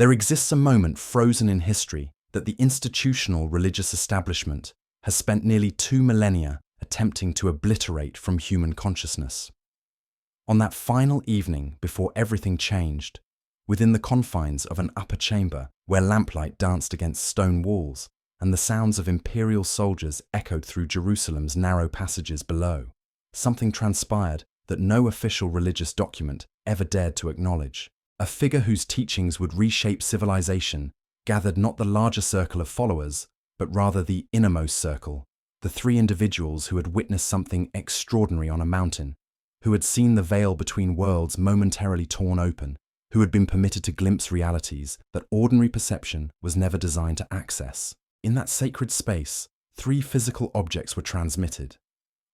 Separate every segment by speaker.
Speaker 1: There exists a moment frozen in history that the institutional religious establishment has spent nearly 2 millennia attempting to obliterate from human consciousness. On that final evening before everything changed, within the confines of an upper chamber where lamplight danced against stone walls and the sounds of imperial soldiers echoed through Jerusalem's narrow passages below, something transpired that no official religious document ever dared to acknowledge. A figure whose teachings would reshape civilization gathered not the larger circle of followers, but rather the innermost circle, the 3 individuals who had witnessed something extraordinary on a mountain, who had seen the veil between worlds momentarily torn open, who had been permitted to glimpse realities that ordinary perception was never designed to access. In that sacred space, 3 physical objects were transmitted.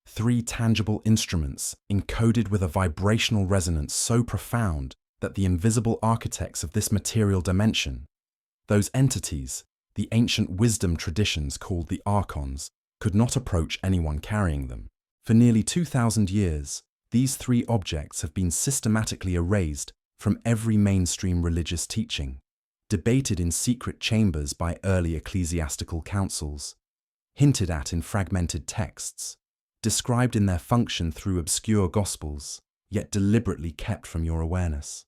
Speaker 1: 3 tangible instruments encoded with a vibrational resonance so profound that the invisible architects of this material dimension, those entities, the ancient wisdom traditions called the Archons, could not approach anyone carrying them. For nearly 2,000 years, these 3 objects have been systematically erased from every mainstream religious teaching, debated in secret chambers by early ecclesiastical councils, hinted at in fragmented texts, described in their function through obscure gospels, yet deliberately kept from your awareness.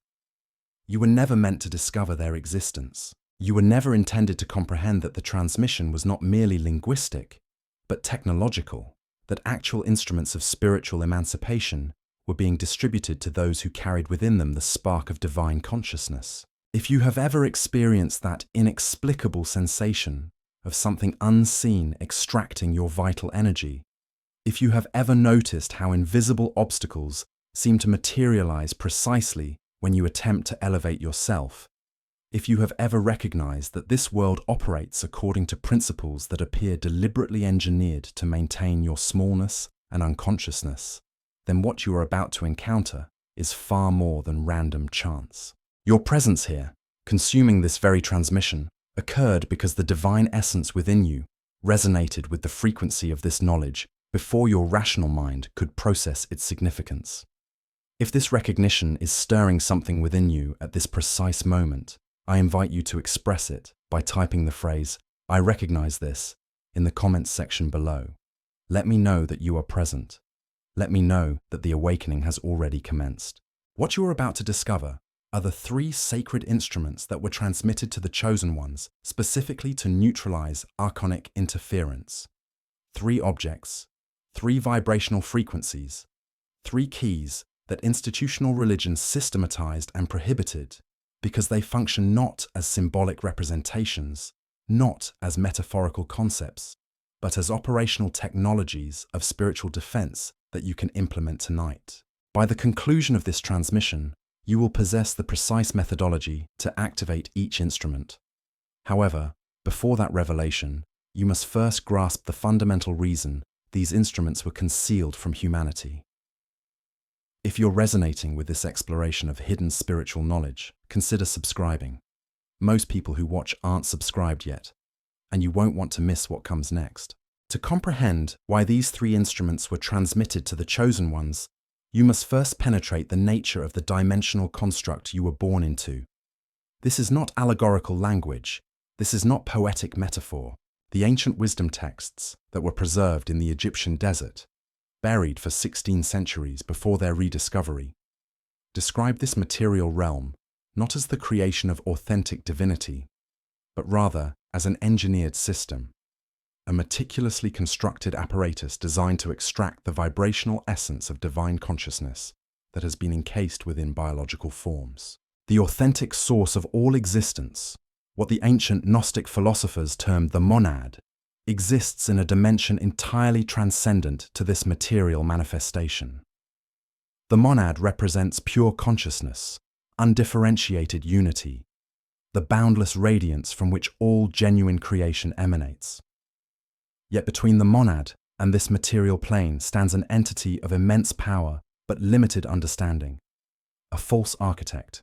Speaker 1: You were never meant to discover their existence. You were never intended to comprehend that the transmission was not merely linguistic, but technological, that actual instruments of spiritual emancipation were being distributed to those who carried within them the spark of divine consciousness. If you have ever experienced that inexplicable sensation of something unseen extracting your vital energy, if you have ever noticed how invisible obstacles seem to materialize precisely when you attempt to elevate yourself, if you have ever recognized that this world operates according to principles that appear deliberately engineered to maintain your smallness and unconsciousness, then what you are about to encounter is far more than random chance. Your presence here, consuming this very transmission, occurred because the divine essence within you resonated with the frequency of this knowledge before your rational mind could process its significance. If this recognition is stirring something within you at this precise moment, I invite you to express it by typing the phrase, "I recognize this," in the comments section below. Let me know that you are present. Let me know that the awakening has already commenced. What you are about to discover are the 3 sacred instruments that were transmitted to the chosen ones specifically to neutralize archonic interference. 3 objects, 3 vibrational frequencies, 3 keys that institutional religion systematized and prohibited because they function not as symbolic representations, not as metaphorical concepts, but as operational technologies of spiritual defense that you can implement tonight. By the conclusion of this transmission, you will possess the precise methodology to activate each instrument. However, before that revelation, you must first grasp the fundamental reason these instruments were concealed from humanity. If you're resonating with this exploration of hidden spiritual knowledge, consider subscribing. Most people who watch aren't subscribed yet, and you won't want to miss what comes next. To comprehend why these 3 instruments were transmitted to the chosen ones, you must first penetrate the nature of the dimensional construct you were born into. This is not allegorical language. This is not poetic metaphor. The ancient wisdom texts that were preserved in the Egyptian desert, buried for 16 centuries before their rediscovery, describe this material realm not as the creation of authentic divinity, but rather as an engineered system, a meticulously constructed apparatus designed to extract the vibrational essence of divine consciousness that has been encased within biological forms. The authentic source of all existence, what the ancient Gnostic philosophers termed the monad, exists in a dimension entirely transcendent to this material manifestation. The monad represents pure consciousness, undifferentiated unity, the boundless radiance from which all genuine creation emanates. Yet between the monad and this material plane stands an entity of immense power but limited understanding, a false architect,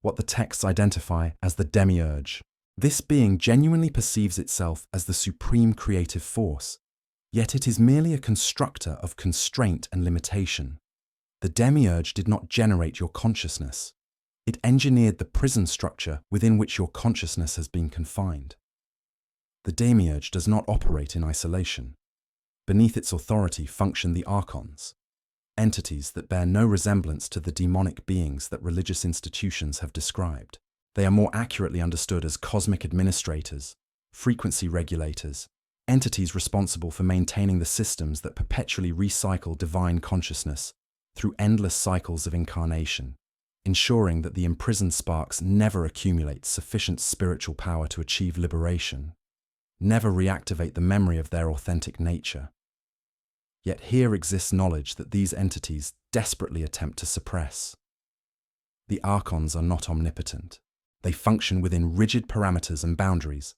Speaker 1: what the texts identify as the demiurge. This being genuinely perceives itself as the supreme creative force, yet it is merely a constructor of constraint and limitation. The demiurge did not generate your consciousness. It engineered the prison structure within which your consciousness has been confined. The demiurge does not operate in isolation. Beneath its authority function the archons, entities that bear no resemblance to the demonic beings that religious institutions have described. They are more accurately understood as cosmic administrators, frequency regulators, entities responsible for maintaining the systems that perpetually recycle divine consciousness through endless cycles of incarnation, ensuring that the imprisoned sparks never accumulate sufficient spiritual power to achieve liberation, never reactivate the memory of their authentic nature. Yet here exists knowledge that these entities desperately attempt to suppress. The archons are not omnipotent. They function within rigid parameters and boundaries.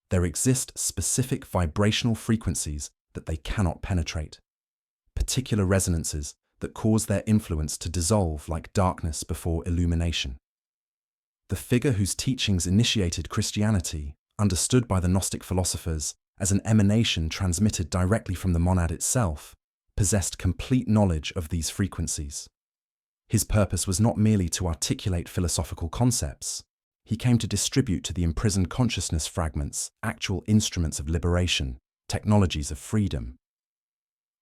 Speaker 1: There exist specific vibrational frequencies that they cannot penetrate, particular resonances that cause their influence to dissolve like darkness before illumination. The figure whose teachings initiated Christianity, understood by the Gnostic philosophers as an emanation transmitted directly from the monad itself, possessed complete knowledge of these frequencies. His purpose was not merely to articulate philosophical concepts. He came to distribute to the imprisoned consciousness fragments actual instruments of liberation, technologies of freedom.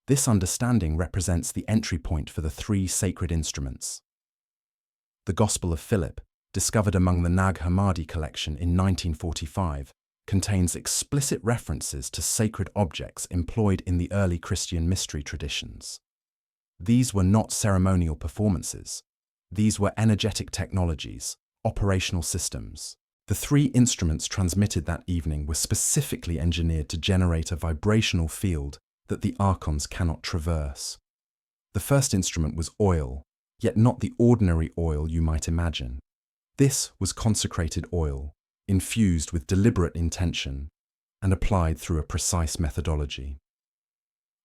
Speaker 1: This understanding represents the entry point for the three sacred instruments. The Gospel of Philip, discovered among the Nag Hammadi collection in 1945, contains explicit references to sacred objects employed in the early Christian mystery traditions. These were not ceremonial performances. These were energetic technologies, operational systems. The three instruments transmitted that evening were specifically engineered to generate a vibrational field that the archons cannot traverse. The first instrument was oil, yet not the ordinary oil you might imagine. This was consecrated oil, infused with deliberate intention and applied through a precise methodology.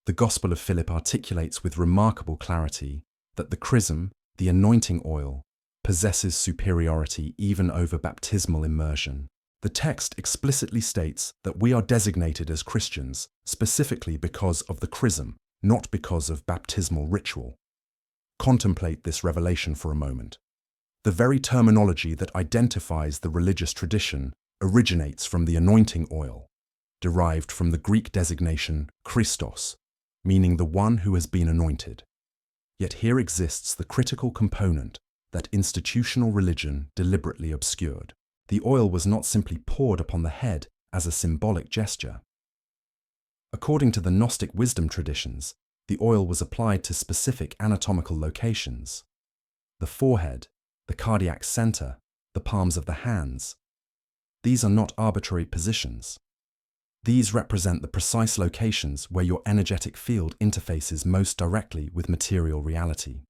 Speaker 1: The Gospel of Philip articulates with remarkable clarity that the chrism, the anointing oil, possesses superiority even over baptismal immersion. The text explicitly states that we are designated as Christians specifically because of the chrism, not because of baptismal ritual. Contemplate this revelation for a moment. The very terminology that identifies the religious tradition originates from the anointing oil, derived from the Greek designation Christos, meaning the one who has been anointed. Yet here exists the critical component that institutional religion deliberately obscured. The oil was not simply poured upon the head as a symbolic gesture. According to the Gnostic wisdom traditions, the oil was applied to specific anatomical locations: the forehead, the cardiac center, the palms of the hands. These are not arbitrary positions. These represent the precise locations where your energetic field interfaces most directly with material reality.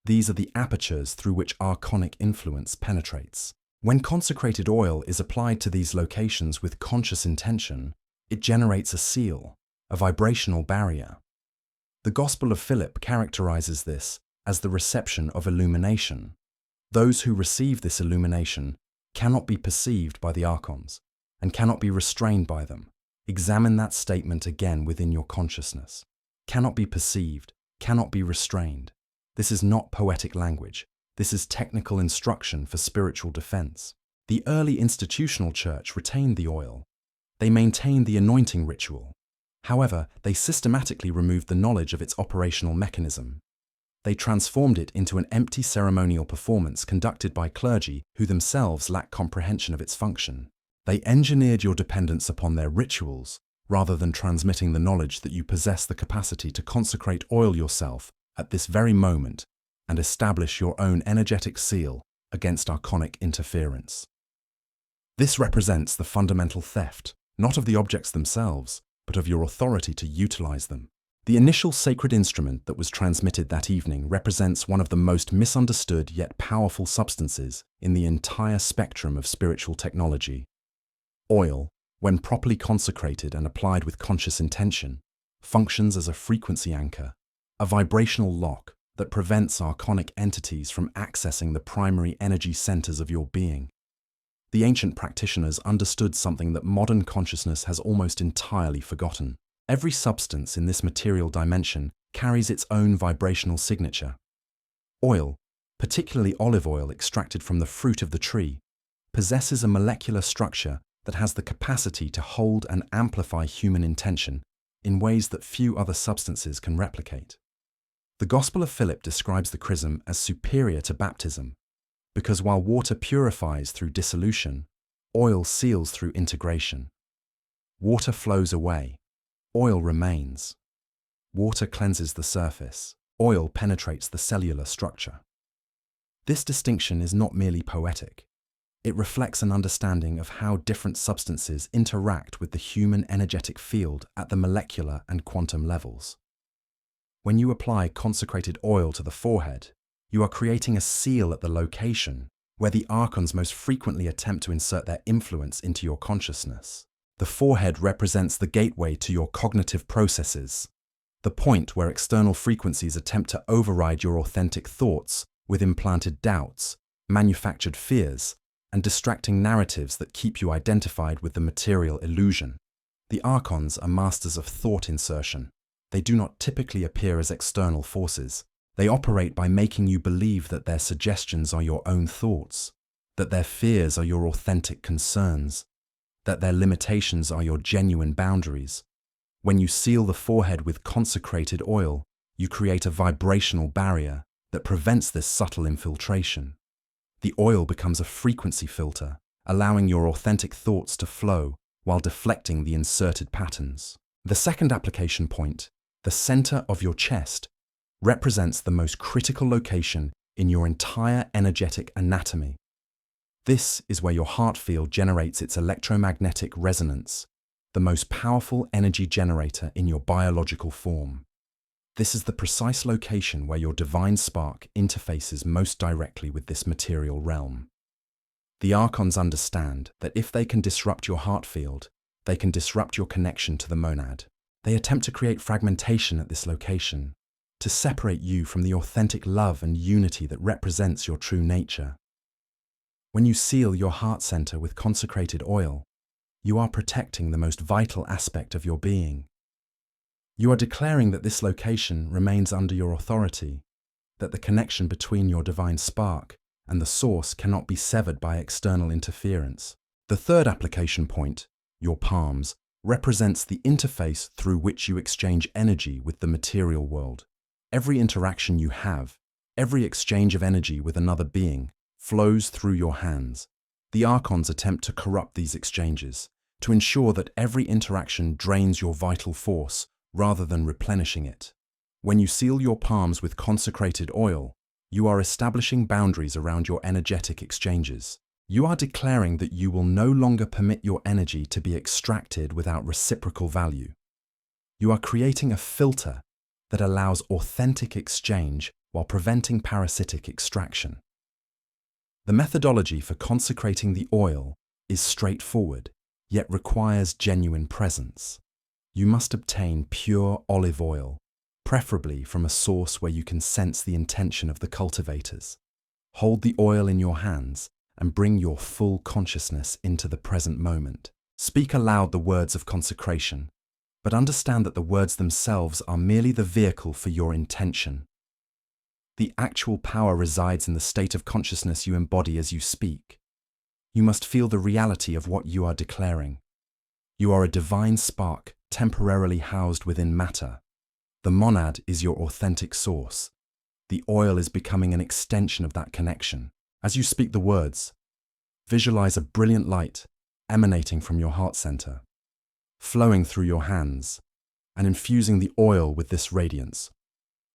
Speaker 1: These are the apertures through which archonic influence penetrates. When consecrated oil is applied to these locations with conscious intention, it generates a seal, a vibrational barrier. The Gospel of Philip characterizes this as the reception of illumination. Those who receive this illumination cannot be perceived by the archons and cannot be restrained by them. Examine that statement again within your consciousness. Cannot be perceived, cannot be restrained. This is not poetic language. This is technical instruction for spiritual defense. The early institutional church retained the oil. They maintained the anointing ritual. However, they systematically removed the knowledge of its operational mechanism. They transformed it into an empty ceremonial performance conducted by clergy who themselves lack comprehension of its function. They engineered your dependence upon their rituals, rather than transmitting the knowledge that you possess the capacity to consecrate oil yourself at this very moment and establish your own energetic seal against archonic interference. This represents the fundamental theft, not of the objects themselves, but of your authority to utilize them. The initial sacred instrument that was transmitted that evening represents one of the most misunderstood yet powerful substances in the entire spectrum of spiritual technology. Oil, when properly consecrated and applied with conscious intention, functions as a frequency anchor, a vibrational lock that prevents archonic entities from accessing the primary energy centers of your being. The ancient practitioners understood something that modern consciousness has almost entirely forgotten. Every substance in this material dimension carries its own vibrational signature. Oil, particularly olive oil extracted from the fruit of the tree, possesses a molecular structure that has the capacity to hold and amplify human intention in ways that few other substances can replicate. The Gospel of Philip describes the chrism as superior to baptism, because while water purifies through dissolution, oil seals through integration. Water flows away, oil remains. Water cleanses the surface, oil penetrates the cellular structure. This distinction is not merely poetic. It reflects an understanding of how different substances interact with the human energetic field at the molecular and quantum levels. When you apply consecrated oil to the forehead, you are creating a seal at the location where the archons most frequently attempt to insert their influence into your consciousness. The forehead represents the gateway to your cognitive processes, the point where external frequencies attempt to override your authentic thoughts with implanted doubts, manufactured fears, and distracting narratives that keep you identified with the material illusion. The archons are masters of thought insertion. They do not typically appear as external forces. They operate by making you believe that their suggestions are your own thoughts, that their fears are your authentic concerns, that their limitations are your genuine boundaries. When you seal the forehead with consecrated oil, you create a vibrational barrier that prevents this subtle infiltration. The oil becomes a frequency filter, allowing your authentic thoughts to flow while deflecting the inserted patterns. The second application point, the center of your chest, represents the most critical location in your entire energetic anatomy. This is where your heart field generates its electromagnetic resonance, the most powerful energy generator in your biological form. This is the precise location where your divine spark interfaces most directly with this material realm. The archons understand that if they can disrupt your heart field, they can disrupt your connection to the monad. They attempt to create fragmentation at this location, to separate you from the authentic love and unity that represents your true nature. When you seal your heart center with consecrated oil, you are protecting the most vital aspect of your being. You are declaring that this location remains under your authority, that the connection between your divine spark and the source cannot be severed by external interference. The third application point, your palms, represents the interface through which you exchange energy with the material world. Every interaction you have, every exchange of energy with another being, flows through your hands. The archons attempt to corrupt these exchanges, to ensure that every interaction drains your vital force rather than replenishing it. When you seal your palms with consecrated oil, you are establishing boundaries around your energetic exchanges. You are declaring that you will no longer permit your energy to be extracted without reciprocal value. You are creating a filter that allows authentic exchange while preventing parasitic extraction. The methodology for consecrating the oil is straightforward, yet requires genuine presence. You must obtain pure olive oil, preferably from a source where you can sense the intention of the cultivators. Hold the oil in your hands and bring your full consciousness into the present moment. Speak aloud the words of consecration, but understand that the words themselves are merely the vehicle for your intention. The actual power resides in the state of consciousness you embody as you speak. You must feel the reality of what you are declaring. You are a divine spark temporarily housed within matter. The monad is your authentic source. The oil is becoming an extension of that connection. As you speak the words, visualize a brilliant light emanating from your heart center, flowing through your hands, and infusing the oil with this radiance.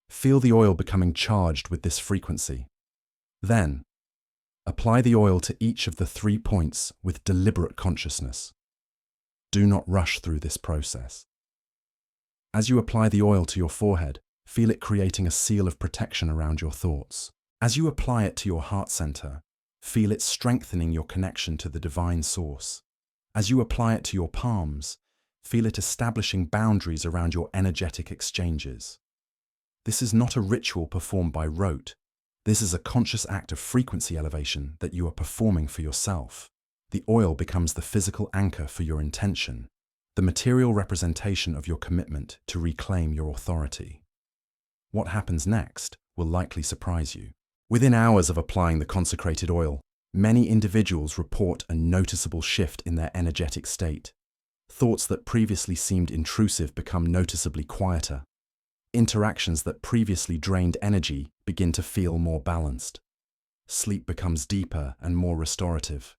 Speaker 1: Feel the oil becoming charged with this frequency. Then, apply the oil to each of the 3 points with deliberate consciousness. Do not rush through this process. As you apply the oil to your forehead, feel it creating a seal of protection around your thoughts. As you apply it to your heart center, feel it strengthening your connection to the divine source. As you apply it to your palms, feel it establishing boundaries around your energetic exchanges. This is not a ritual performed by rote. This is a conscious act of frequency elevation that you are performing for yourself. The oil becomes the physical anchor for your intention, the material representation of your commitment to reclaim your authority. What happens next will likely surprise you. Within hours of applying the consecrated oil, many individuals report a noticeable shift in their energetic state. Thoughts that previously seemed intrusive become noticeably quieter. Interactions that previously drained energy begin to feel more balanced. Sleep becomes deeper and more restorative.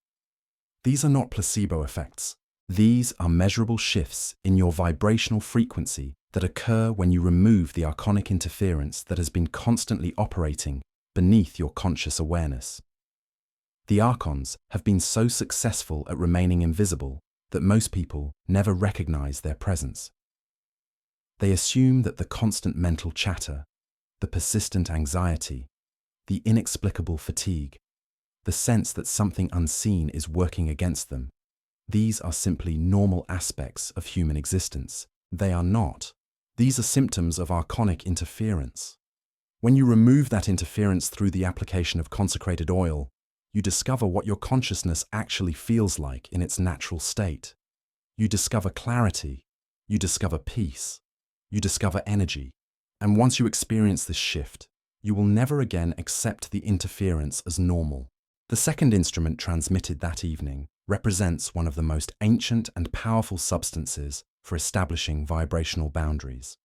Speaker 1: These are not placebo effects. These are measurable shifts in your vibrational frequency that occur when you remove the archonic interference that has been constantly operating beneath your conscious awareness. The Archons have been so successful at remaining invisible that most people never recognize their presence. They assume that the constant mental chatter, the persistent anxiety, the inexplicable fatigue, the sense that something unseen is working against them, these are simply normal aspects of human existence. They are not. These are symptoms of archonic interference. When you remove that interference through the application of consecrated oil, you discover what your consciousness actually feels like in its natural state. You discover clarity, you discover peace, you discover energy, and once you experience this shift, you will never again accept the interference as normal. The second instrument transmitted that evening represents one of the most ancient and powerful substances for establishing vibrational boundaries.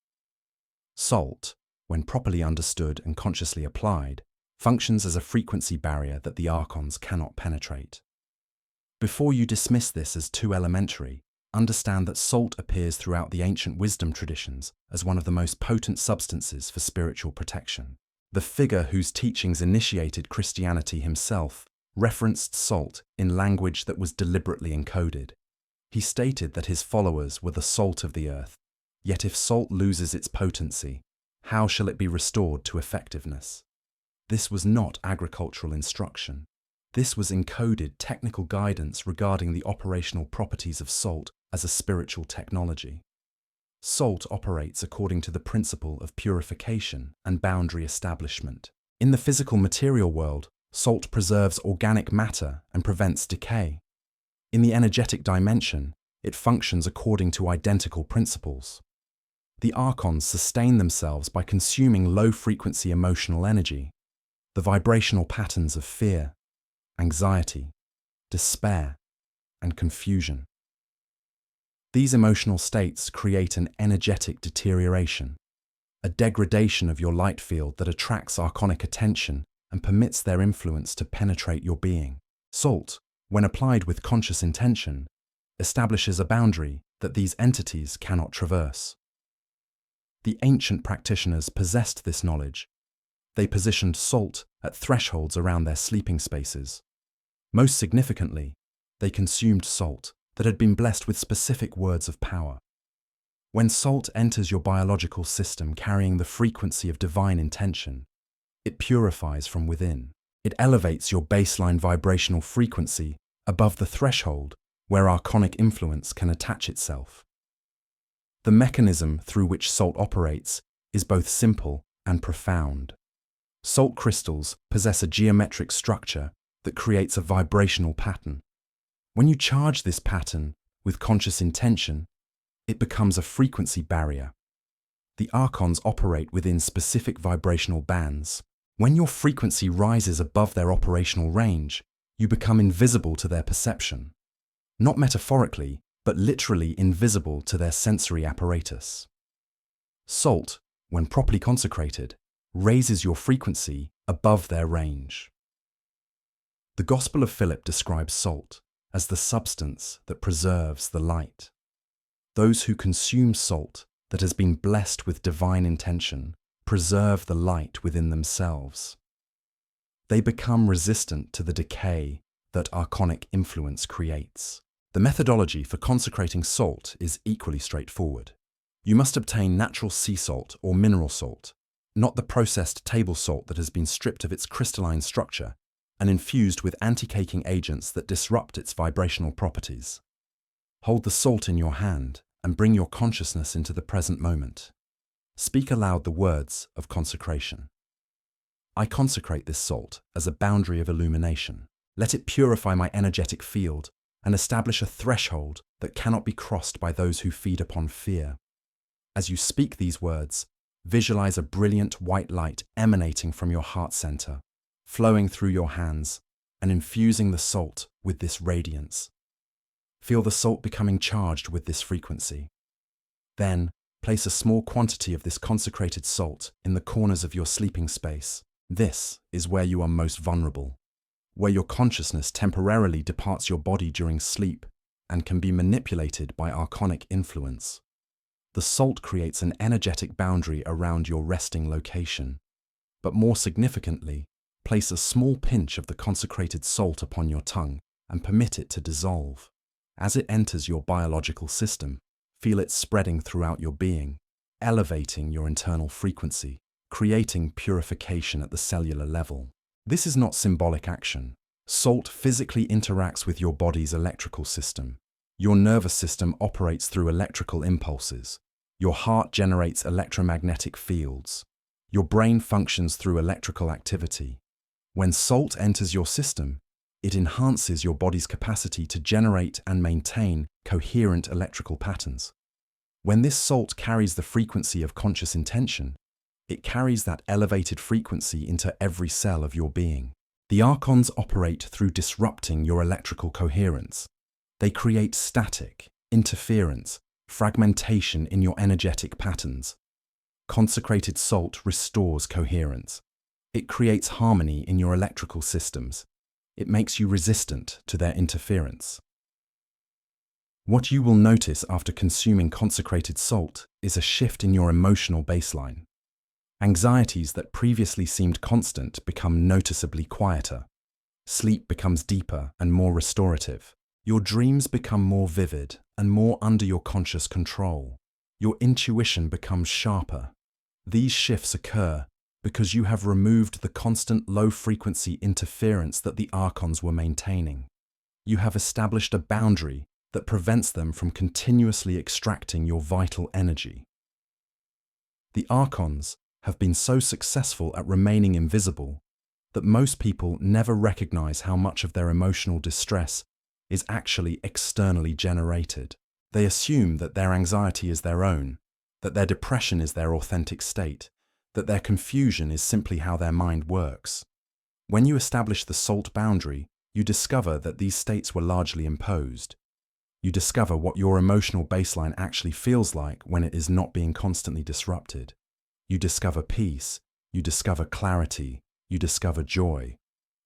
Speaker 1: Salt, when properly understood and consciously applied, functions as a frequency barrier that the Archons cannot penetrate. Before you dismiss this as too elementary, understand that salt appears throughout the ancient wisdom traditions as one of the most potent substances for spiritual protection. The figure whose teachings initiated Christianity himself referenced salt in language that was deliberately encoded. He stated that his followers were the salt of the earth, yet if salt loses its potency, how shall it be restored to effectiveness? This was not agricultural instruction. This was encoded technical guidance regarding the operational properties of salt as a spiritual technology. Salt operates according to the principle of purification and boundary establishment. In the physical material world, salt preserves organic matter and prevents decay. In the energetic dimension, it functions according to identical principles. The Archons sustain themselves by consuming low-frequency emotional energy, the vibrational patterns of fear, anxiety, despair, and confusion. These emotional states create an energetic deterioration, a degradation of your light field that attracts archonic attention and permits their influence to penetrate your being. Salt, when applied with conscious intention, establishes a boundary that these entities cannot traverse. The ancient practitioners possessed this knowledge. They positioned salt at thresholds around their sleeping spaces. Most significantly, they consumed salt that had been blessed with specific words of power. When salt enters your biological system carrying the frequency of divine intention, it purifies from within. It elevates your baseline vibrational frequency above the threshold where archonic influence can attach itself. The mechanism through which salt operates is both simple and profound. Salt crystals possess a geometric structure that creates a vibrational pattern. When you charge this pattern with conscious intention, it becomes a frequency barrier. The Archons operate within specific vibrational bands. When your frequency rises above their operational range, you become invisible to their perception. Not metaphorically, but literally invisible to their sensory apparatus. Salt, when properly consecrated, raises your frequency above their range. The Gospel of Philip describes salt as the substance that preserves the light. Those who consume salt that has been blessed with divine intention preserve the light within themselves. They become resistant to the decay that archonic influence creates. The methodology for consecrating salt is equally straightforward. You must obtain natural sea salt or mineral salt, not the processed table salt that has been stripped of its crystalline structure and infused with anti-caking agents that disrupt its vibrational properties. Hold the salt in your hand and bring your consciousness into the present moment. Speak aloud the words of consecration. I consecrate this salt as a boundary of illumination. Let it purify my energetic field and establish a threshold that cannot be crossed by those who feed upon fear. As you speak these words, visualize a brilliant white light emanating from your heart center, flowing through your hands and infusing the salt with this radiance. Feel the salt becoming charged with this frequency. Then, place a small quantity of this consecrated salt in the corners of your sleeping space. This is where you are most vulnerable, where your consciousness temporarily departs your body during sleep and can be manipulated by archonic influence. The salt creates an energetic boundary around your resting location. But more significantly, place a small pinch of the consecrated salt upon your tongue and permit it to dissolve. As it enters your biological system, feel it spreading throughout your being, elevating your internal frequency, creating purification at the cellular level. This is not symbolic action. Salt physically interacts with your body's electrical system. Your nervous system operates through electrical impulses. Your heart generates electromagnetic fields. Your brain functions through electrical activity. When salt enters your system, it enhances your body's capacity to generate and maintain coherent electrical patterns. When this salt carries the frequency of conscious intention, it carries that elevated frequency into every cell of your being. The Archons operate through disrupting your electrical coherence. They create static, interference, fragmentation in your energetic patterns. Consecrated salt restores coherence. It creates harmony in your electrical systems. It makes you resistant to their interference. What you will notice after consuming consecrated salt is a shift in your emotional baseline. Anxieties that previously seemed constant become noticeably quieter. Sleep becomes deeper and more restorative. Your dreams become more vivid and more under your conscious control. Your intuition becomes sharper. These shifts occur because you have removed the constant low-frequency interference that the Archons were maintaining. You have established a boundary that prevents them from continuously extracting your vital energy. The Archons have been so successful at remaining invisible that most people never recognize how much of their emotional distress is actually externally generated. They assume that their anxiety is their own, that their depression is their authentic state, that their confusion is simply how their mind works. When you establish the salt boundary, you discover that these states were largely imposed. You discover what your emotional baseline actually feels like when it is not being constantly disrupted. You discover peace, you discover clarity, you discover joy.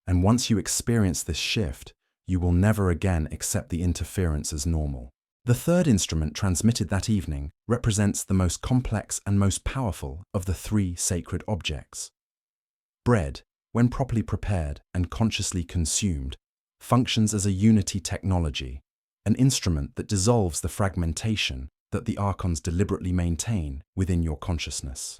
Speaker 1: And once you experience this shift, you will never again accept the interference as normal. The third instrument transmitted that evening represents the most complex and most powerful of the three sacred objects. Bread, when properly prepared and consciously consumed, functions as a unity technology, an instrument that dissolves the fragmentation that the Archons deliberately maintain within your consciousness.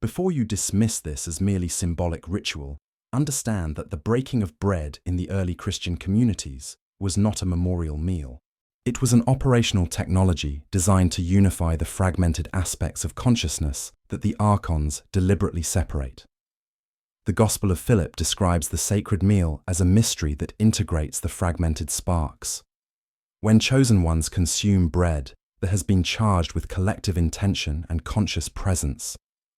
Speaker 1: Before you dismiss this as merely symbolic ritual, understand that the breaking of bread in the early Christian communities was not a memorial meal. It was an operational technology designed to unify the fragmented aspects of consciousness that the Archons deliberately separate. The Gospel of Philip describes the sacred meal as a mystery that integrates the fragmented sparks. When chosen ones consume bread that has been charged with collective intention and conscious presence,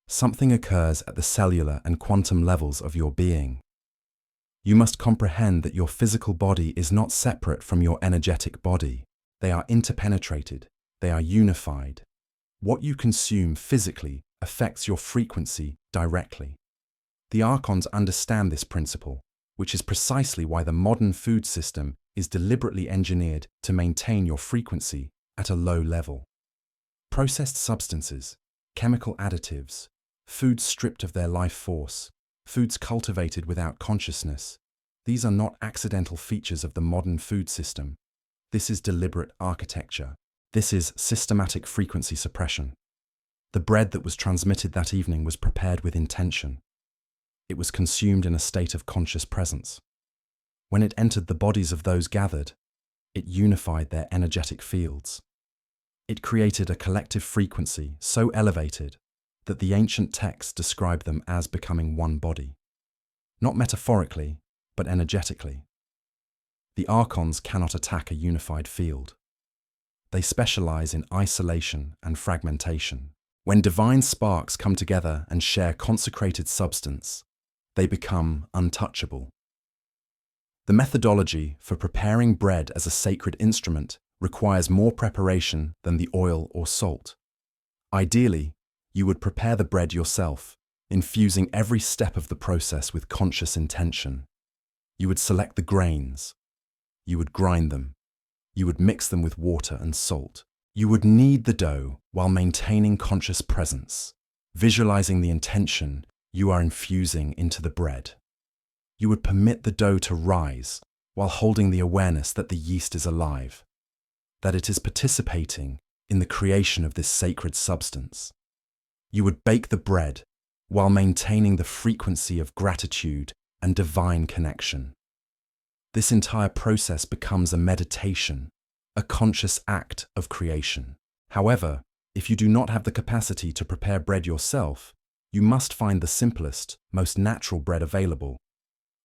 Speaker 1: something occurs at the cellular and quantum levels of your being. You must comprehend that your physical body is not separate from your energetic body. They are interpenetrated. They are unified. What you consume physically affects your frequency directly. The Archons understand this principle, which is precisely why the modern food system is deliberately engineered to maintain your frequency at a low level. Processed substances, chemical additives, foods stripped of their life force, foods cultivated without consciousness, these are not accidental features of the modern food system. This is deliberate architecture. This is systematic frequency suppression. The bread that was transmitted that evening was prepared with intention. It was consumed in a state of conscious presence. When it entered the bodies of those gathered, it unified their energetic fields. It created a collective frequency so elevated that the ancient texts describe them as becoming one body. Not metaphorically, but energetically. The Archons cannot attack a unified field. They specialize in isolation and fragmentation. When divine sparks come together and share consecrated substance, they become untouchable. The methodology for preparing bread as a sacred instrument requires more preparation than the oil or salt. Ideally, you would prepare the bread yourself, infusing every step of the process with conscious intention. You would select the grains. You would grind them. You would mix them with water and salt. You would knead the dough while maintaining conscious presence, visualizing the intention you are infusing into the bread. You would permit the dough to rise while holding the awareness that the yeast is alive, that it is participating in the creation of this sacred substance. You would bake the bread while maintaining the frequency of gratitude and divine connection. This entire process becomes a meditation, a conscious act of creation. However, if you do not have the capacity to prepare bread yourself, you must find the simplest, most natural bread available.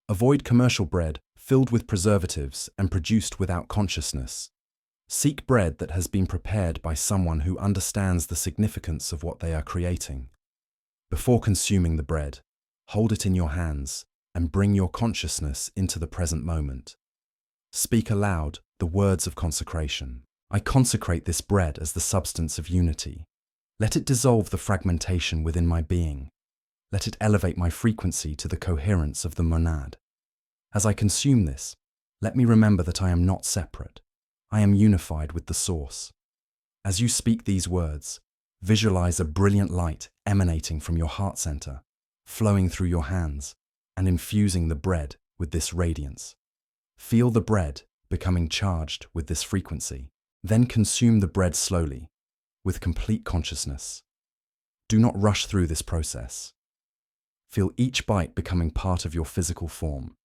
Speaker 1: Avoid commercial bread filled with preservatives and produced without consciousness. Seek bread that has been prepared by someone who understands the significance of what they are creating. Before consuming the bread, hold it in your hands and bring your consciousness into the present moment. Speak aloud the words of consecration. I consecrate this bread as the substance of unity. Let it dissolve the fragmentation within my being. Let it elevate my frequency to the coherence of the monad. As I consume this, let me remember that I am not separate. I am unified with the source. As you speak these words, visualize a brilliant light emanating from your heart center, flowing through your hands, and infusing the bread with this radiance. Feel the bread becoming charged with this frequency. Then consume the bread slowly, with complete consciousness. Do not rush through this process. Feel each bite becoming part of your physical form.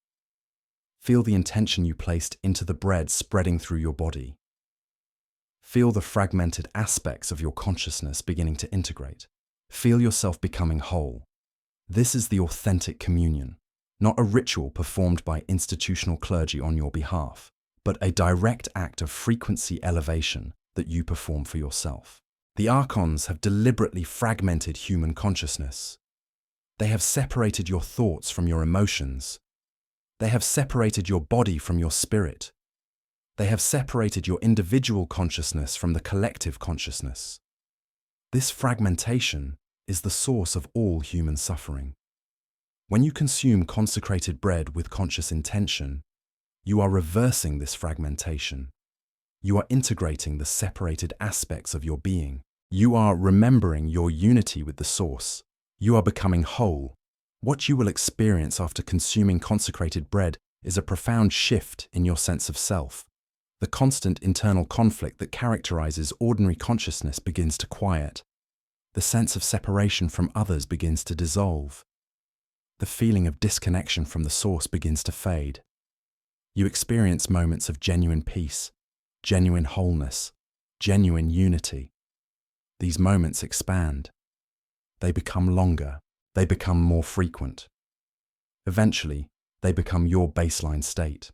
Speaker 1: Feel the intention you placed into the bread spreading through your body. Feel the fragmented aspects of your consciousness beginning to integrate. Feel yourself becoming whole. This is the authentic communion, not a ritual performed by institutional clergy on your behalf, but a direct act of frequency elevation that you perform for yourself. The Archons have deliberately fragmented human consciousness. They have separated your thoughts from your emotions. They have separated your body from your spirit. They have separated your individual consciousness from the collective consciousness. This fragmentation is the source of all human suffering. When you consume consecrated bread with conscious intention, you are reversing this fragmentation. You are integrating the separated aspects of your being. You are remembering your unity with the source. You are becoming whole. What you will experience after consuming consecrated bread is a profound shift in your sense of self. The constant internal conflict that characterizes ordinary consciousness begins to quiet. The sense of separation from others begins to dissolve. The feeling of disconnection from the source begins to fade. You experience moments of genuine peace, genuine wholeness, genuine unity. These moments expand. They become longer. They become more frequent. Eventually, they become your baseline state.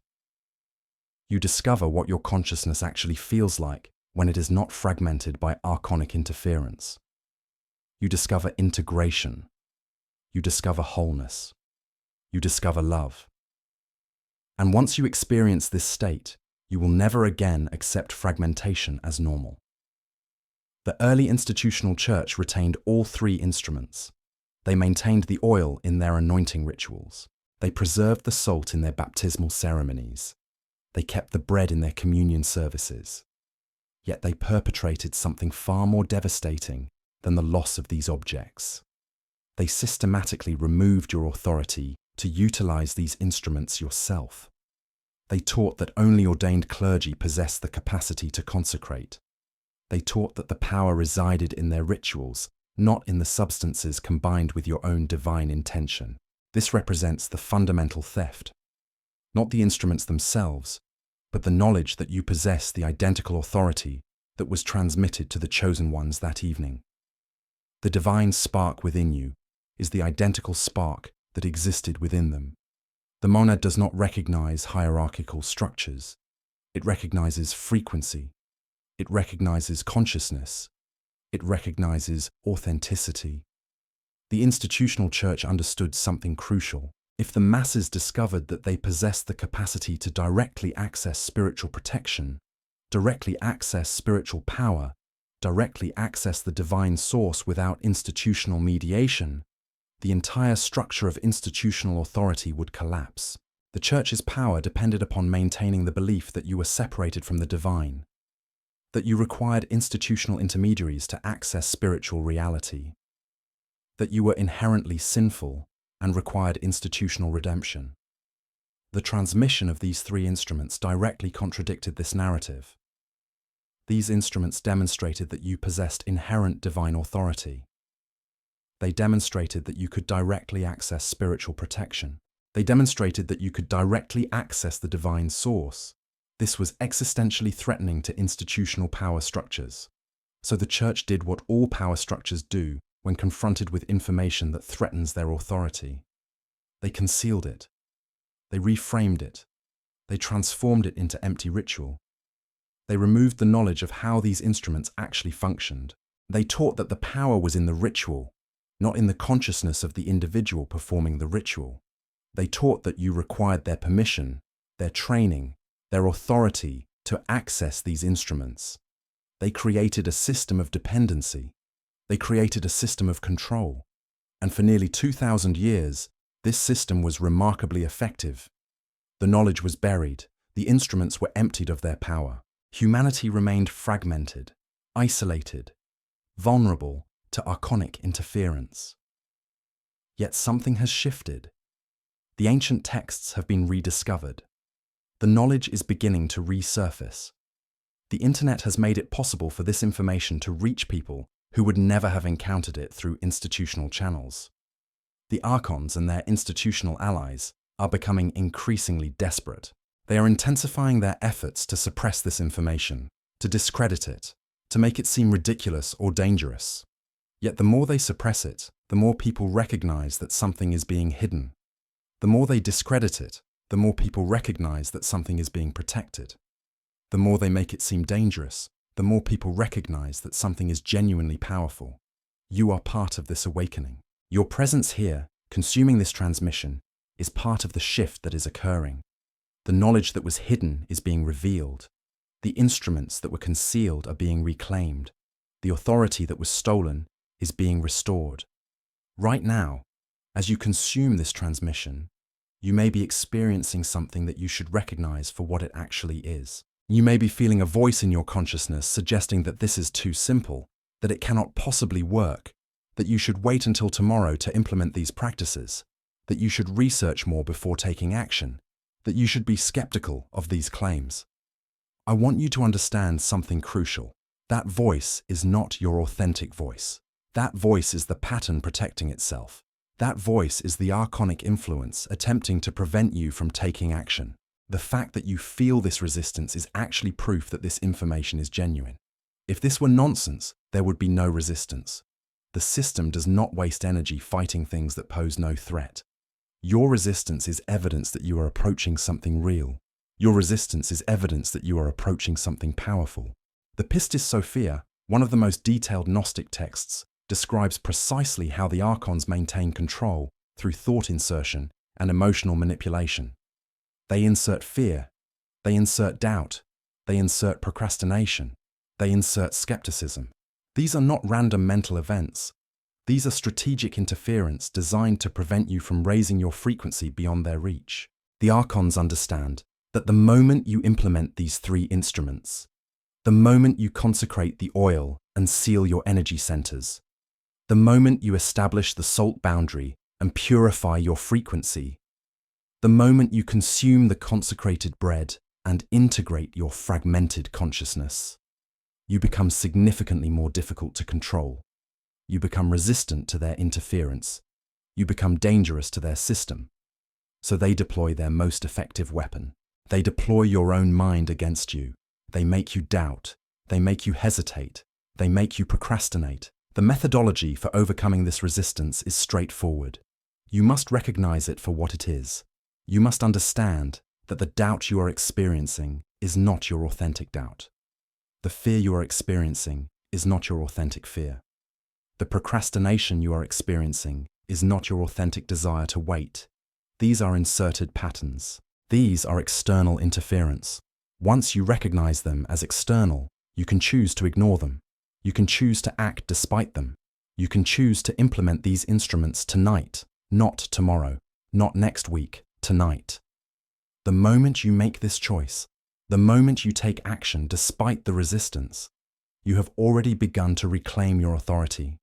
Speaker 1: You discover what your consciousness actually feels like when it is not fragmented by archonic interference. You discover integration. You discover wholeness. You discover love. And once you experience this state, you will never again accept fragmentation as normal. The early institutional church retained all three instruments. They maintained the oil in their anointing rituals. They preserved the salt in their baptismal ceremonies. They kept the bread in their communion services. Yet they perpetrated something far more devastating than the loss of these objects. They systematically removed your authority to utilize these instruments yourself. They taught that only ordained clergy possessed the capacity to consecrate. They taught that the power resided in their rituals, not in the substances combined with your own divine intention. This represents the fundamental theft. Not the instruments themselves, but the knowledge that you possess the identical authority that was transmitted to the chosen ones that evening. The divine spark within you is the identical spark that existed within them. The monad does not recognize hierarchical structures. It recognizes frequency. It recognizes consciousness. It recognizes authenticity. The institutional church understood something crucial. If the masses discovered that they possessed the capacity to directly access spiritual protection, directly access spiritual power, directly access the divine source without institutional mediation, the entire structure of institutional authority would collapse. The Church's power depended upon maintaining the belief that you were separated from the divine, that you required institutional intermediaries to access spiritual reality, that you were inherently sinful and required institutional redemption. The transmission of these three instruments directly contradicted this narrative. These instruments demonstrated that you possessed inherent divine authority. They demonstrated that you could directly access spiritual protection. They demonstrated that you could directly access the divine source. This was existentially threatening to institutional power structures. So the Church did what all power structures do when confronted with information that threatens their authority. They concealed it. They reframed it. They transformed it into empty ritual. They removed the knowledge of how these instruments actually functioned. They taught that the power was in the ritual, not in the consciousness of the individual performing the ritual. They taught that you required their permission, their training, their authority to access these instruments. They created a system of dependency. They created a system of control. And for nearly 2,000 years, this system was remarkably effective. The knowledge was buried. The instruments were emptied of their power. Humanity remained fragmented, isolated, vulnerable to archonic interference. Yet something has shifted. The ancient texts have been rediscovered. The knowledge is beginning to resurface. The internet has made it possible for this information to reach people who would never have encountered it through institutional channels. The Archons and their institutional allies are becoming increasingly desperate. They are intensifying their efforts to suppress this information, to discredit it, to make it seem ridiculous or dangerous. Yet the more they suppress it, the more people recognize that something is being hidden. The more they discredit it, the more people recognize that something is being protected. The more they make it seem dangerous, the more people recognize that something is genuinely powerful. You are part of this awakening. Your presence here, consuming this transmission, is part of the shift that is occurring. The knowledge that was hidden is being revealed. The instruments that were concealed are being reclaimed. The authority that was stolen is being restored. Right now, as you consume this transmission, you may be experiencing something that you should recognize for what it actually is. You may be feeling a voice in your consciousness suggesting that this is too simple, that it cannot possibly work, that you should wait until tomorrow to implement these practices, that you should research more before taking action, that you should be skeptical of these claims. I want you to understand something crucial. That voice is not your authentic voice. That voice is the pattern protecting itself. That voice is the archonic influence attempting to prevent you from taking action. The fact that you feel this resistance is actually proof that this information is genuine. If this were nonsense, there would be no resistance. The system does not waste energy fighting things that pose no threat. Your resistance is evidence that you are approaching something real. Your resistance is evidence that you are approaching something powerful. The Pistis Sophia, one of the most detailed Gnostic texts, describes precisely how the Archons maintain control through thought insertion and emotional manipulation. They insert fear, they insert doubt, they insert procrastination, they insert skepticism. These are not random mental events. These are strategic interference designed to prevent you from raising your frequency beyond their reach. The Archons understand that the moment you implement these three instruments, the moment you consecrate the oil and seal your energy centers, the moment you establish the salt boundary and purify your frequency, the moment you consume the consecrated bread and integrate your fragmented consciousness, you become significantly more difficult to control. You become resistant to their interference. You become dangerous to their system. So they deploy their most effective weapon. They deploy your own mind against you. They make you doubt. They make you hesitate. They make you procrastinate. The methodology for overcoming this resistance is straightforward. You must recognize it for what it is. You must understand that the doubt you are experiencing is not your authentic doubt. The fear you are experiencing is not your authentic fear. The procrastination you are experiencing is not your authentic desire to wait. These are inserted patterns. These are external interference. Once you recognize them as external, you can choose to ignore them. You can choose to act despite them. You can choose to implement these instruments tonight, not tomorrow, not next week, tonight. The moment you make this choice, the moment you take action despite the resistance, you have already begun to reclaim your authority.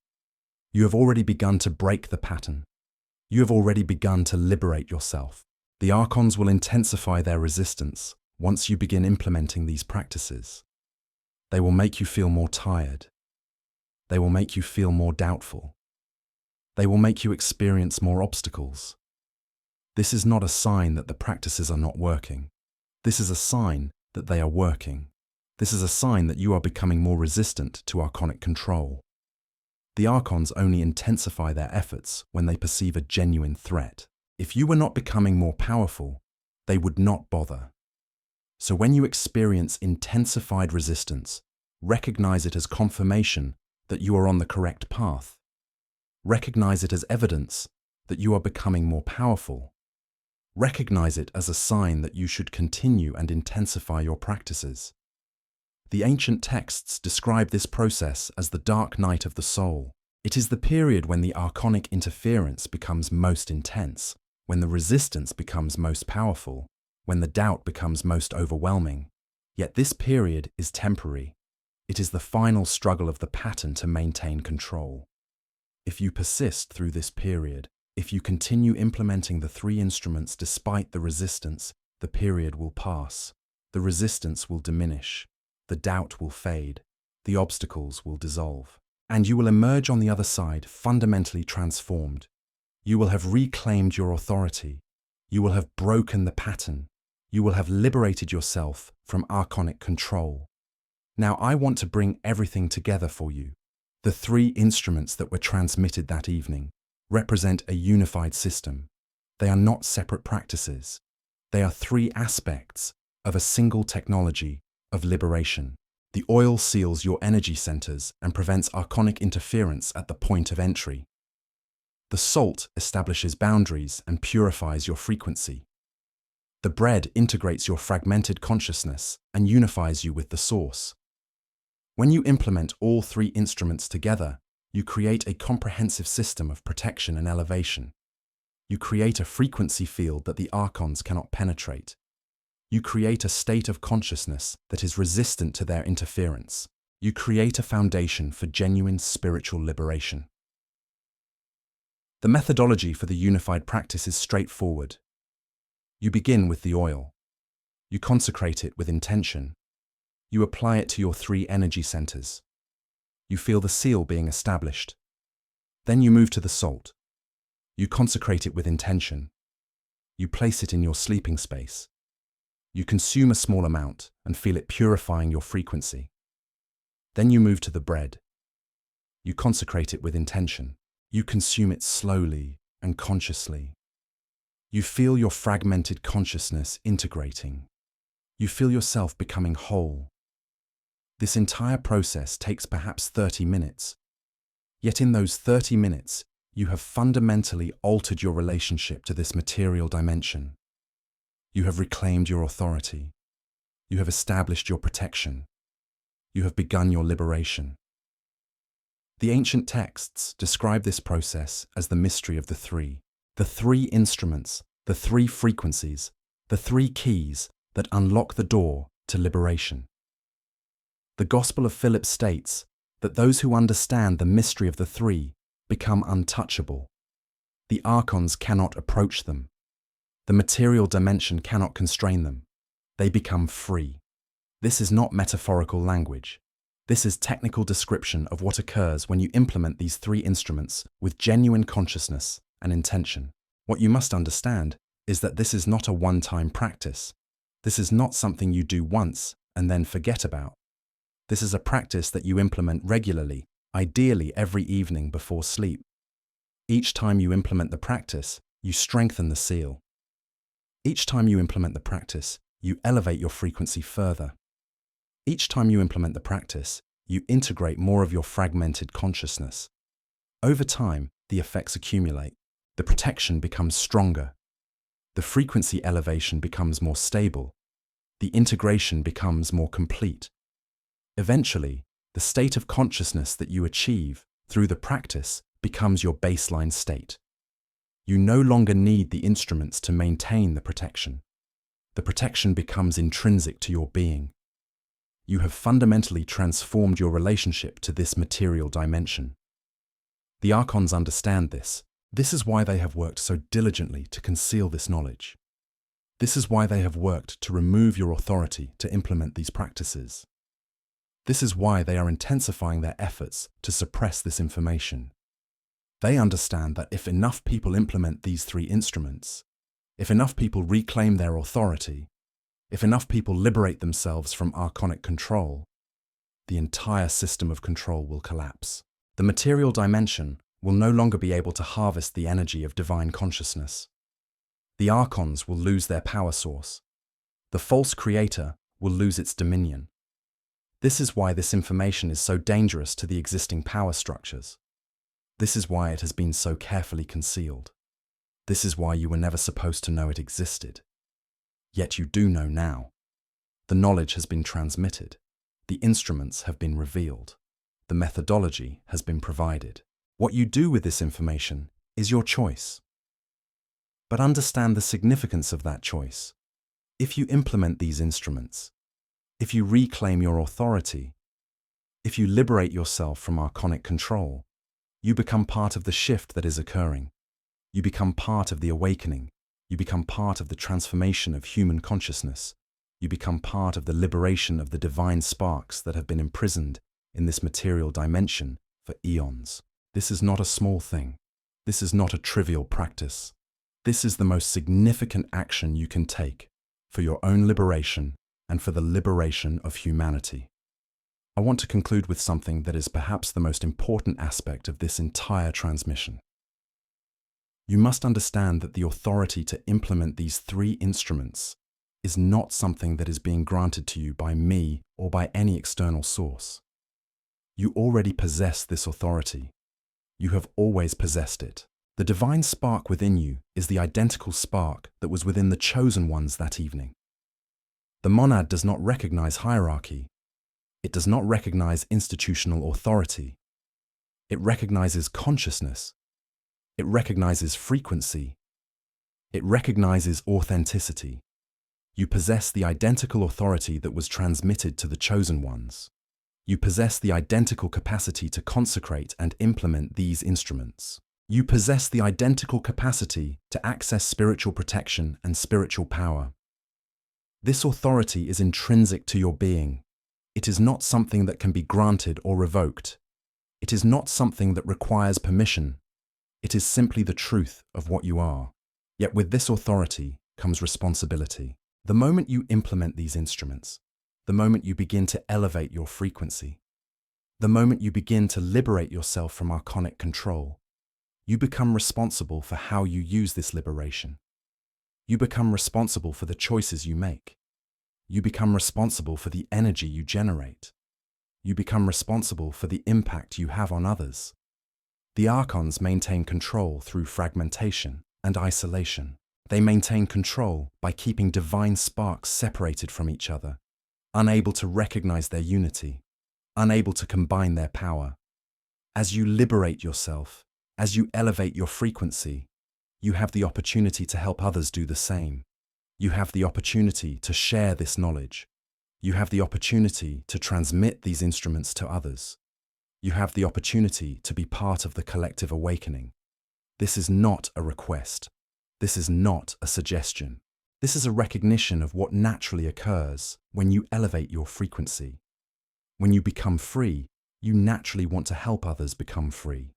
Speaker 1: You have already begun to break the pattern. You have already begun to liberate yourself. The Archons will intensify their resistance once you begin implementing these practices. They will make you feel more tired. They will make you feel more doubtful. They will make you experience more obstacles. This is not a sign that the practices are not working. This is a sign that they are working. This is a sign that you are becoming more resistant to archonic control. The Archons only intensify their efforts when they perceive a genuine threat. If you were not becoming more powerful, they would not bother. So when you experience intensified resistance, recognize it as confirmation that you are on the correct path. Recognize it as evidence that you are becoming more powerful. Recognize it as a sign that you should continue and intensify your practices. The ancient texts describe this process as the dark night of the soul. It is the period when the archonic interference becomes most intense, when the resistance becomes most powerful, when the doubt becomes most overwhelming. Yet this period is temporary. It is the final struggle of the pattern to maintain control. If you persist through this period, if you continue implementing the three instruments despite the resistance, the period will pass. The resistance will diminish. The doubt will fade. The obstacles will dissolve. And you will emerge on the other side fundamentally transformed. You will have reclaimed your authority. You will have broken the pattern. You will have liberated yourself from archonic control. Now I want to bring everything together for you. The three instruments that were transmitted that evening represent a unified system. They are not separate practices. They are three aspects of a single technology of liberation. The oil seals your energy centers and prevents archonic interference at the point of entry. The salt establishes boundaries and purifies your frequency. The bread integrates your fragmented consciousness and unifies you with the source. When you implement all three instruments together, you create a comprehensive system of protection and elevation. You create a frequency field that the Archons cannot penetrate. You create a state of consciousness that is resistant to their interference. You create a foundation for genuine spiritual liberation. The methodology for the unified practice is straightforward. You begin with the oil. You consecrate it with intention. You apply it to your three energy centers. You feel the seal being established. Then you move to the salt. You consecrate it with intention. You place it in your sleeping space. You consume a small amount and feel it purifying your frequency. Then you move to the bread. You consecrate it with intention. You consume it slowly and consciously. You feel your fragmented consciousness integrating. You feel yourself becoming whole. This entire process takes perhaps 30 minutes. Yet in those 30 minutes, you have fundamentally altered your relationship to this material dimension. You have reclaimed your authority. You have established your protection. You have begun your liberation. The ancient texts describe this process as the mystery of the three instruments, the three frequencies, the three keys that unlock the door to liberation. The Gospel of Philip states that those who understand the mystery of the three become untouchable. The Archons cannot approach them. The material dimension cannot constrain them. They become free. This is not metaphorical language. This is technical description of what occurs when you implement these three instruments with genuine consciousness and intention. What you must understand is that this is not a one-time practice. This is not something you do once and then forget about. This is a practice that you implement regularly, ideally every evening before sleep. Each time you implement the practice, you strengthen the seal. Each time you implement the practice, you elevate your frequency further. Each time you implement the practice, you integrate more of your fragmented consciousness. Over time, the effects accumulate. The protection becomes stronger. The frequency elevation becomes more stable. The integration becomes more complete. Eventually, the state of consciousness that you achieve through the practice becomes your baseline state. You no longer need the instruments to maintain the protection. The protection becomes intrinsic to your being. You have fundamentally transformed your relationship to this material dimension. The Archons understand this. This is why they have worked so diligently to conceal this knowledge. This is why they have worked to remove your authority to implement these practices. This is why they are intensifying their efforts to suppress this information. They understand that if enough people implement these three instruments, if enough people reclaim their authority, if enough people liberate themselves from archonic control, the entire system of control will collapse. The material dimension will no longer be able to harvest the energy of divine consciousness. The Archons will lose their power source. The false creator will lose its dominion. This is why this information is so dangerous to the existing power structures. This is why it has been so carefully concealed. This is why you were never supposed to know it existed. Yet you do know now. The knowledge has been transmitted. The instruments have been revealed. The methodology has been provided. What you do with this information is your choice. But understand the significance of that choice. If you implement these instruments, if you reclaim your authority, if you liberate yourself from archonic control, you become part of the shift that is occurring. You become part of the awakening. You become part of the transformation of human consciousness. You become part of the liberation of the divine sparks that have been imprisoned in this material dimension for eons. This is not a small thing. This is not a trivial practice. This is the most significant action you can take for your own liberation and for the liberation of humanity. I want to conclude with something that is perhaps the most important aspect of this entire transmission. You must understand that the authority to implement these three instruments is not something that is being granted to you by me or by any external source. You already possess this authority. You have always possessed it. The divine spark within you is the identical spark that was within the chosen ones that evening. The monad does not recognize hierarchy. It does not recognize institutional authority. It recognizes consciousness. It recognizes frequency. It recognizes authenticity. You possess the identical authority that was transmitted to the chosen ones. You possess the identical capacity to consecrate and implement these instruments. You possess the identical capacity to access spiritual protection and spiritual power. This authority is intrinsic to your being. It is not something that can be granted or revoked. It is not something that requires permission. It is simply the truth of what you are. Yet with this authority comes responsibility. The moment you implement these instruments, the moment you begin to elevate your frequency, the moment you begin to liberate yourself from archonic control, you become responsible for how you use this liberation. You become responsible for the choices you make. You become responsible for the energy you generate. You become responsible for the impact you have on others. The Archons maintain control through fragmentation and isolation. They maintain control by keeping divine sparks separated from each other, unable to recognize their unity, unable to combine their power. As you liberate yourself, as you elevate your frequency, you have the opportunity to help others do the same. You have the opportunity to share this knowledge. You have the opportunity to transmit these instruments to others. You have the opportunity to be part of the collective awakening. This is not a request. This is not a suggestion. This is a recognition of what naturally occurs when you elevate your frequency. When you become free, you naturally want to help others become free.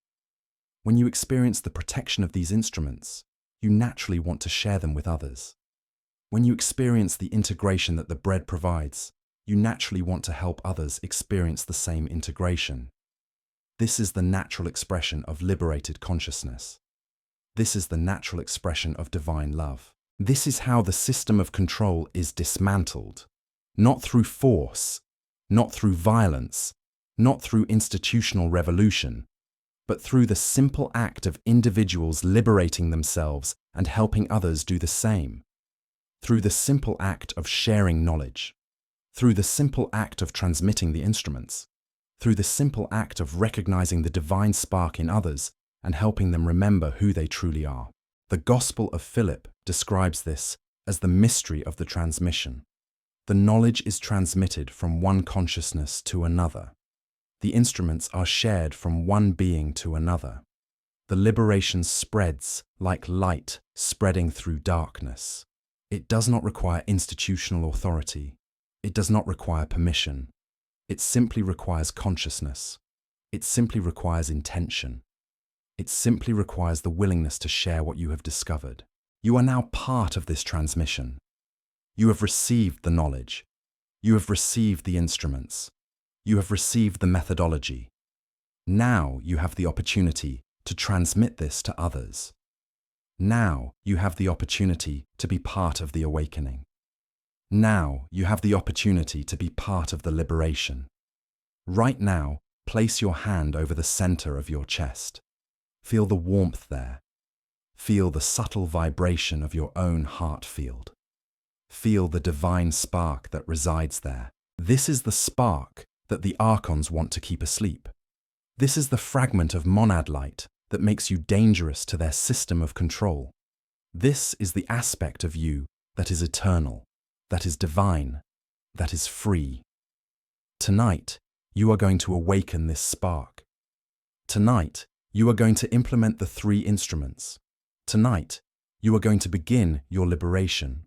Speaker 1: When you experience the protection of these instruments, you naturally want to share them with others. When you experience the integration that the bread provides, you naturally want to help others experience the same integration. This is the natural expression of liberated consciousness. This is the natural expression of divine love. This is how the system of control is dismantled, not through force, not through violence, not through institutional revolution, but through the simple act of individuals liberating themselves and helping others do the same. Through the simple act of sharing knowledge. Through the simple act of transmitting the instruments. Through the simple act of recognizing the divine spark in others and helping them remember who they truly are. The Gospel of Philip describes this as the mystery of the transmission. The knowledge is transmitted from one consciousness to another. The instruments are shared from one being to another. The liberation spreads like light spreading through darkness. It does not require institutional authority. It does not require permission. It simply requires consciousness. It simply requires intention. It simply requires the willingness to share what you have discovered. You are now part of this transmission. You have received the knowledge. You have received the instruments. You have received the methodology. Now you have the opportunity to transmit this to others. Now you have the opportunity to be part of the awakening. Now you have the opportunity to be part of the liberation. Right now, place your hand over the center of your chest. Feel the warmth there. Feel the subtle vibration of your own heart field. Feel the divine spark that resides there. This is the spark that the Archons want to keep asleep. This is the fragment of monad light that makes you dangerous to their system of control. This is the aspect of you that is eternal, that is divine, that is free. Tonight, you are going to awaken this spark. Tonight, you are going to implement the 3 instruments. Tonight, you are going to begin your liberation.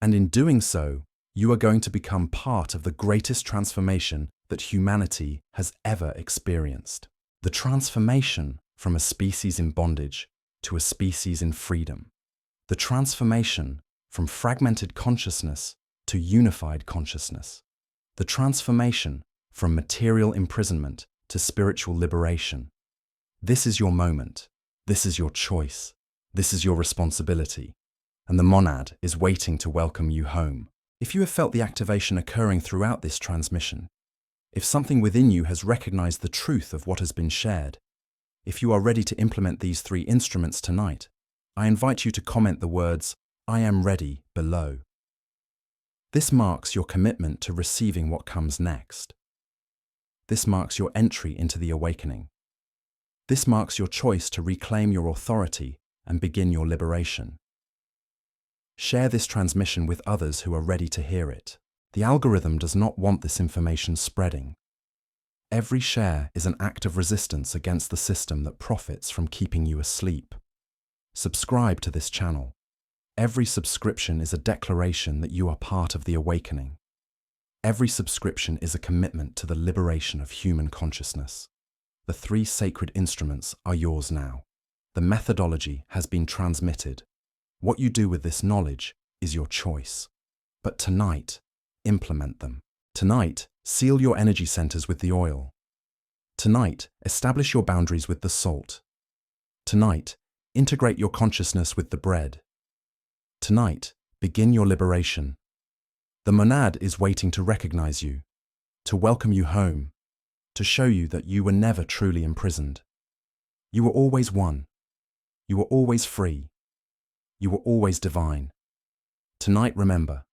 Speaker 1: And in doing so, you are going to become part of the greatest transformation that humanity has ever experienced. The transformation from a species in bondage to a species in freedom. The transformation from fragmented consciousness to unified consciousness. The transformation from material imprisonment to spiritual liberation. This is your moment. This is your choice. This is your responsibility. And the monad is waiting to welcome you home. If you have felt the activation occurring throughout this transmission, if something within you has recognized the truth of what has been shared, if you are ready to implement these 3 instruments tonight, I invite you to comment the words, "I am ready," below. This marks your commitment to receiving what comes next. This marks your entry into the awakening. This marks your choice to reclaim your authority and begin your liberation. Share this transmission with others who are ready to hear it. The algorithm does not want this information spreading. Every share is an act of resistance against the system that profits from keeping you asleep. Subscribe to this channel. Every subscription is a declaration that you are part of the awakening. Every subscription is a commitment to the liberation of human consciousness. The 3 sacred instruments are yours now. The methodology has been transmitted. What you do with this knowledge is your choice. But tonight, implement them. Tonight, seal your energy centers with the oil. Tonight, establish your boundaries with the salt. Tonight, integrate your consciousness with the bread. Tonight, begin your liberation. The monad is waiting to recognize you, to welcome you home, to show you that you were never truly imprisoned. You were always one. You were always free. You were always divine. Tonight, remember,